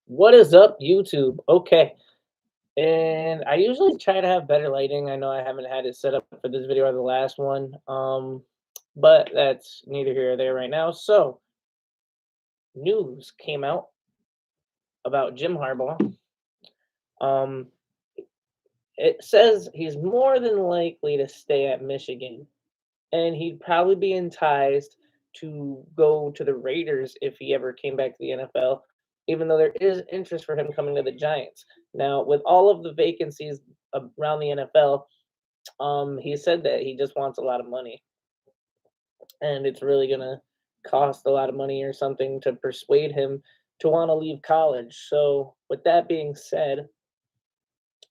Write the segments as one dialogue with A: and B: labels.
A: What is up, YouTube? Okay, and I usually try to have better lighting. I know I haven't had it set up for this video or the last one, but that's neither here or there right now. So, news came out about Jim Harbaugh. Um, it says he's more than likely to stay at Michigan, and he'd probably be enticed to go to the Raiders if he ever came back to the NFL, even though there is interest for him coming to the Giants. Now, with all of the vacancies around the NFL, he said that he just wants a lot of money, and it's really gonna cost a lot of money or something to persuade him to want to leave college. So, with that being said,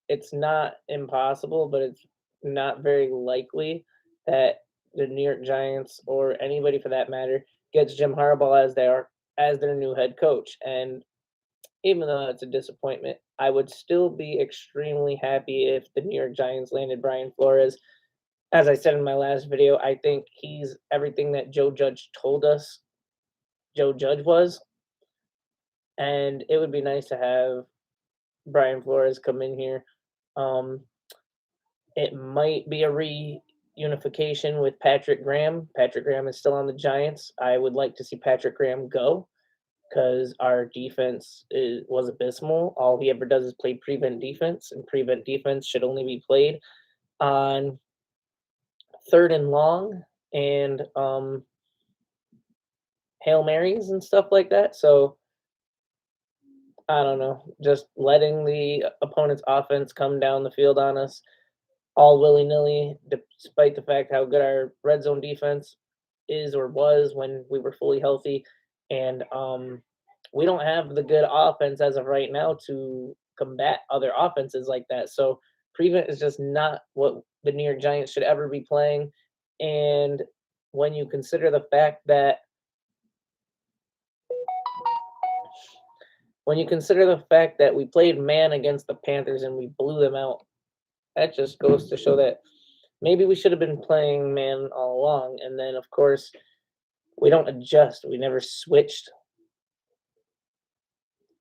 A: it's not impossible, but it's not very likely that the New York Giants or anybody for that matter gets Jim Harbaugh as their new head coach. And even though it's a disappointment, I would still be extremely happy if the New York Giants landed Brian Flores. As I said in my last video, I think he's everything that Joe Judge told us Joe Judge was, and it would be nice to have Brian Flores come in here. Um, It might be a reunification with Patrick Graham. Patrick Graham is still on the Giants. I would like to see Patrick Graham go because our defense was abysmal. All he ever does is play prevent defense, and prevent defense should only be played on third and long and Hail Marys and stuff like that. So I don't know, just letting the opponent's offense come down the field on us all willy nilly, despite the fact how good our red zone defense is or was when we were fully healthy. And we don't have the good offense as of right now to combat other offenses like that. So prevent is just not what the New York Giants should ever be playing. And when you consider the fact that we played man against the Panthers and we blew them out, that just goes to show that maybe we should have been playing man all along. And then, of course, we don't adjust. We never switched.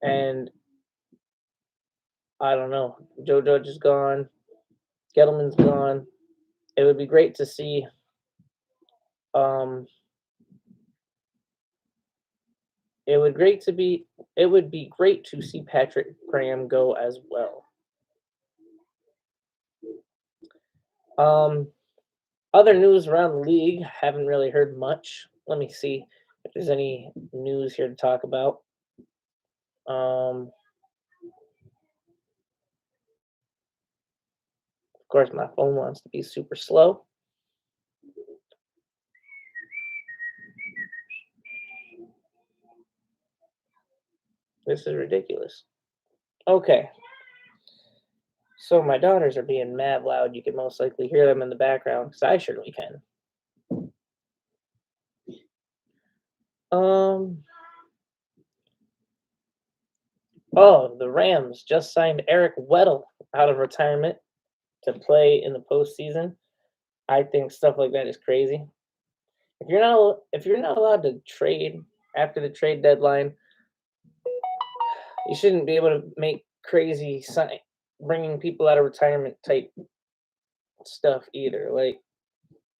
A: And I don't know. Joe Judge is gone. Gettleman's gone. It would be great to see. Um, it would great to be. It would be great to see Patrick Graham go as well. Um, Other news around the league. Haven't really heard much. Let me see if there's any news here to talk about. Of course, my phone wants to be super slow. This is ridiculous. Okay, so my daughters are being mad loud. You can most likely hear them in the background because I surely can. Um. Oh, the Rams just signed Eric Weddle out of retirement to play in the postseason. I think stuff like that is crazy. If you're not allowed to trade after the trade deadline, you shouldn't be able to make crazy bringing people out of retirement type stuff either. Like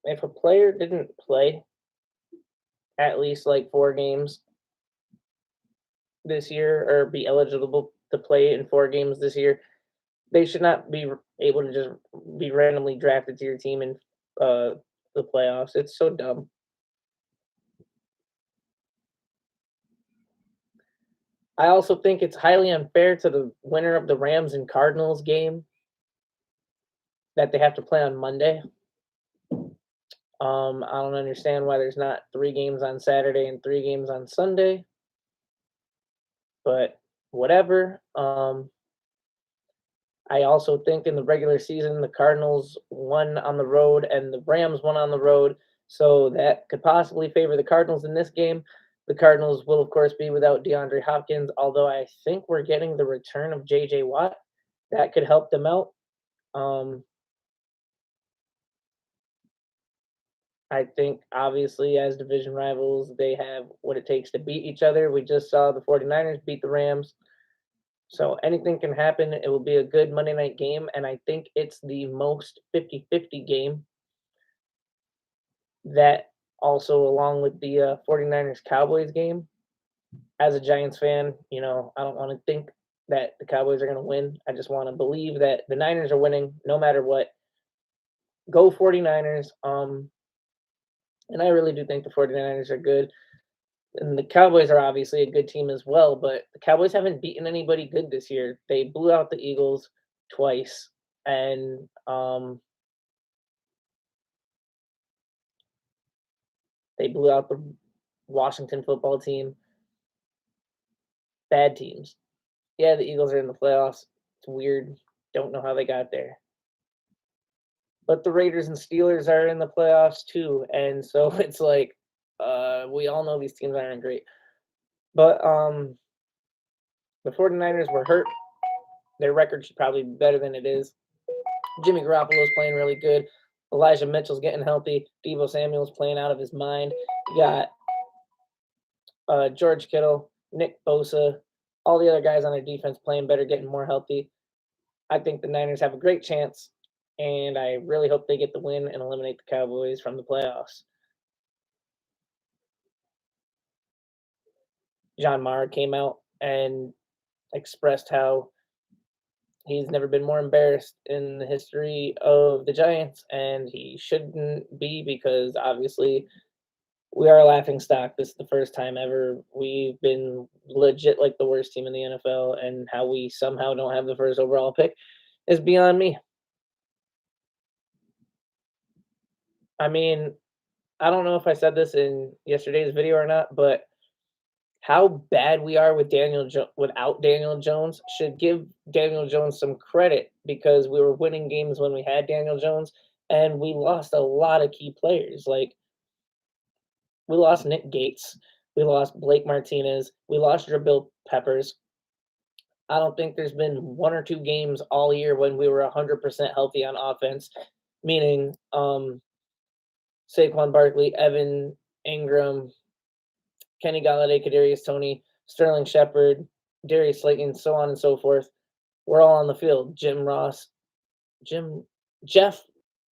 A: if a player didn't play at least like 4 games this year or be eligible to play in 4 games this year, they should not be able to just be randomly drafted to your team in uh, the playoffs. It's so dumb. I also think it's highly unfair to the winner of the Rams and Cardinals game that they have to play on Monday. I don't understand why there's not 3 games on Saturday and 3 games on Sunday, but whatever. I also think in the regular season, the Cardinals won on the road and the Rams won on the road. So that could possibly favor the Cardinals in this game. The Cardinals will, of course, be without DeAndre Hopkins, although I think we're getting the return of JJ Watt. That could help them out. Um, I think, obviously, as division rivals, they have what it takes to beat each other. We just saw the 49ers beat the Rams. So anything can happen. It will be a good Monday night game, and I think it's the most 50-50 game that also along with the 49ers Cowboys game. As a Giants fan, I don't want to think that the Cowboys are going to win. I just want to believe that the Niners are winning no matter what. Go 49ers. And I really do think the 49ers are good. And the Cowboys are obviously a good team as well, but the Cowboys haven't beaten anybody good this year. They blew out the Eagles twice, and they blew out the Washington football team. Bad teams. Yeah, the Eagles are in the playoffs. It's weird. Don't know how they got there. But the Raiders and Steelers are in the playoffs too, and so it's like, we all know these teams aren't great. But, the 49ers were hurt. Their record should probably be better than it is. Jimmy Garoppolo's playing really good. Elijah Mitchell's getting healthy. Deebo Samuel's playing out of his mind. You got, George Kittle, Nick Bosa, all the other guys on their defense playing better, getting more healthy. I think the Niners have a great chance, and I really hope they get the win and eliminate the Cowboys from the playoffs. John Mara came out and expressed how he's never been more embarrassed in the history of the Giants, and he shouldn't be because obviously we are a laughing stock. This is the first time ever we've been legit like the worst team in the NFL, and how we somehow don't have the first overall pick is beyond me. I mean, I don't know if I said this in yesterday's video or not, but how bad we are with without Daniel Jones should give Daniel Jones some credit because we were winning games when we had Daniel Jones, and we lost a lot of key players. Like, we lost Nick Gates, we lost Blake Martinez, we lost Jabril Peppers. I don't think there's been one or two games all year when we were 100% healthy on offense, meaning Saquon Barkley, Evan Ingram, Kenny Galladay, Kadarius Toney, Sterling Shepard, Darius Slayton, so on and so forth. We're all on the field. Jim, Jeff,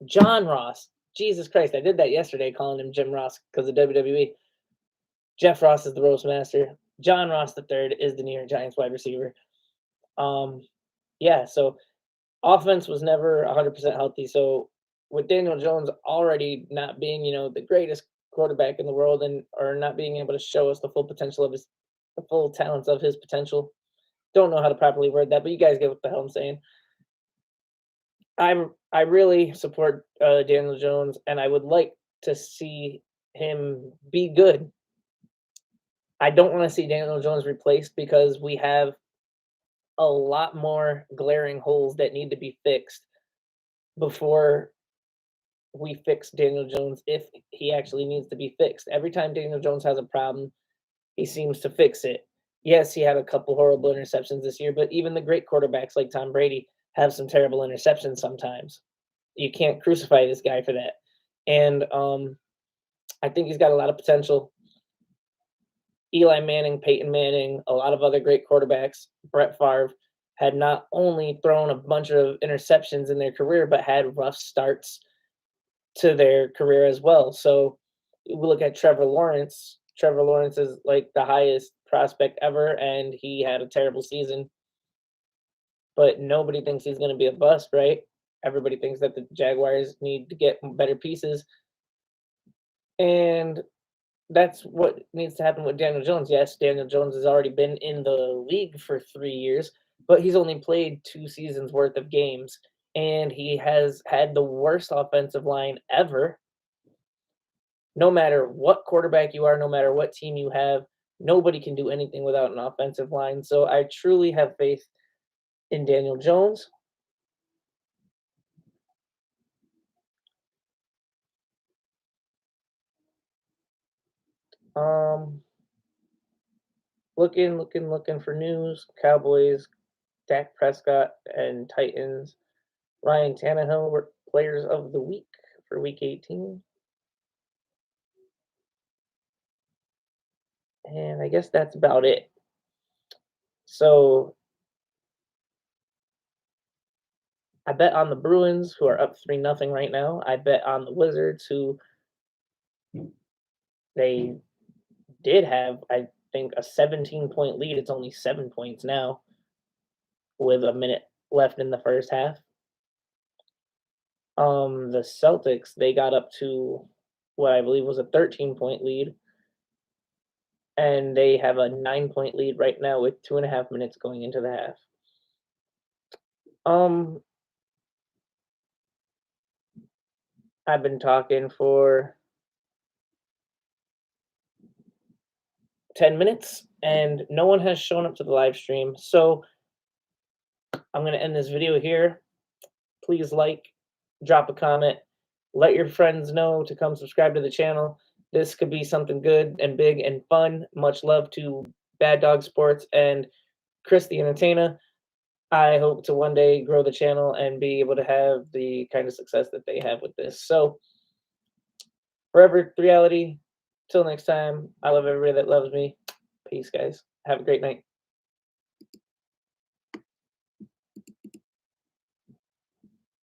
A: John Ross. Jesus Christ, I did that yesterday, calling him Jim Ross because of WWE. Jeff Ross is the roast master. John Ross the third is the New York Giants wide receiver. Um, yeah, so offense was never 100% healthy. So with Daniel Jones already not being, the greatest quarterback in the world, and or not being able to show us the full talents of his potential. Don't know how to properly word that, but you guys get what the hell I'm saying. I really support Daniel Jones, and I would like to see him be good. I don't want to see Daniel Jones replaced because we have a lot more glaring holes that need to be fixed before we fix Daniel Jones if he actually needs to be fixed. Every time Daniel Jones has a problem, he seems to fix it. Yes, he had a couple horrible interceptions this year, but even the great quarterbacks like Tom Brady have some terrible interceptions sometimes. You can't crucify this guy for that. And I think he's got a lot of potential. Eli Manning, Peyton Manning, a lot of other great quarterbacks, Brett Favre, had not only thrown a bunch of interceptions in their career, but had rough starts to their career as well. So we look at Trevor Lawrence. Trevor Lawrence is like the highest prospect ever, and he had a terrible season. But nobody thinks he's going to be a bust, right? Everybody thinks that the Jaguars need to get better pieces. And that's what needs to happen with Daniel Jones. Yes, Daniel Jones has already been in the league for 3 years, but he's only played 2 seasons worth of games, and he has had the worst offensive line ever. No matter what quarterback you are, no matter what team you have, nobody can do anything without an offensive line. So I truly have faith in Daniel Jones. Um, looking for news. Cowboys, Dak Prescott, and Titans. Ryan Tannehill were players of the week for week 18. And I guess that's about it. So I bet on the Bruins, who are up 3-0 right now. I bet on the Wizards, who they did have, I think, a 17-point lead. It's only 7 points now with a minute left in the first half. The Celtics, they got up to what I believe was a 13-point lead, and they have a 9-point lead right now with 2.5 minutes going into the half. Um, I've been talking for 10 minutes and no one has shown up to the live stream. So I'm going to end this video here. Please like, drop a comment, let your friends know to come subscribe to the channel. This could be something good and big and fun. Much love to Bad Dog Sports and Chris the Entertainer. I hope to one day grow the channel and be able to have the kind of success that they have with this. So, forever 3ality. Till next time, I love everybody that loves me. Peace, guys. Have a great night.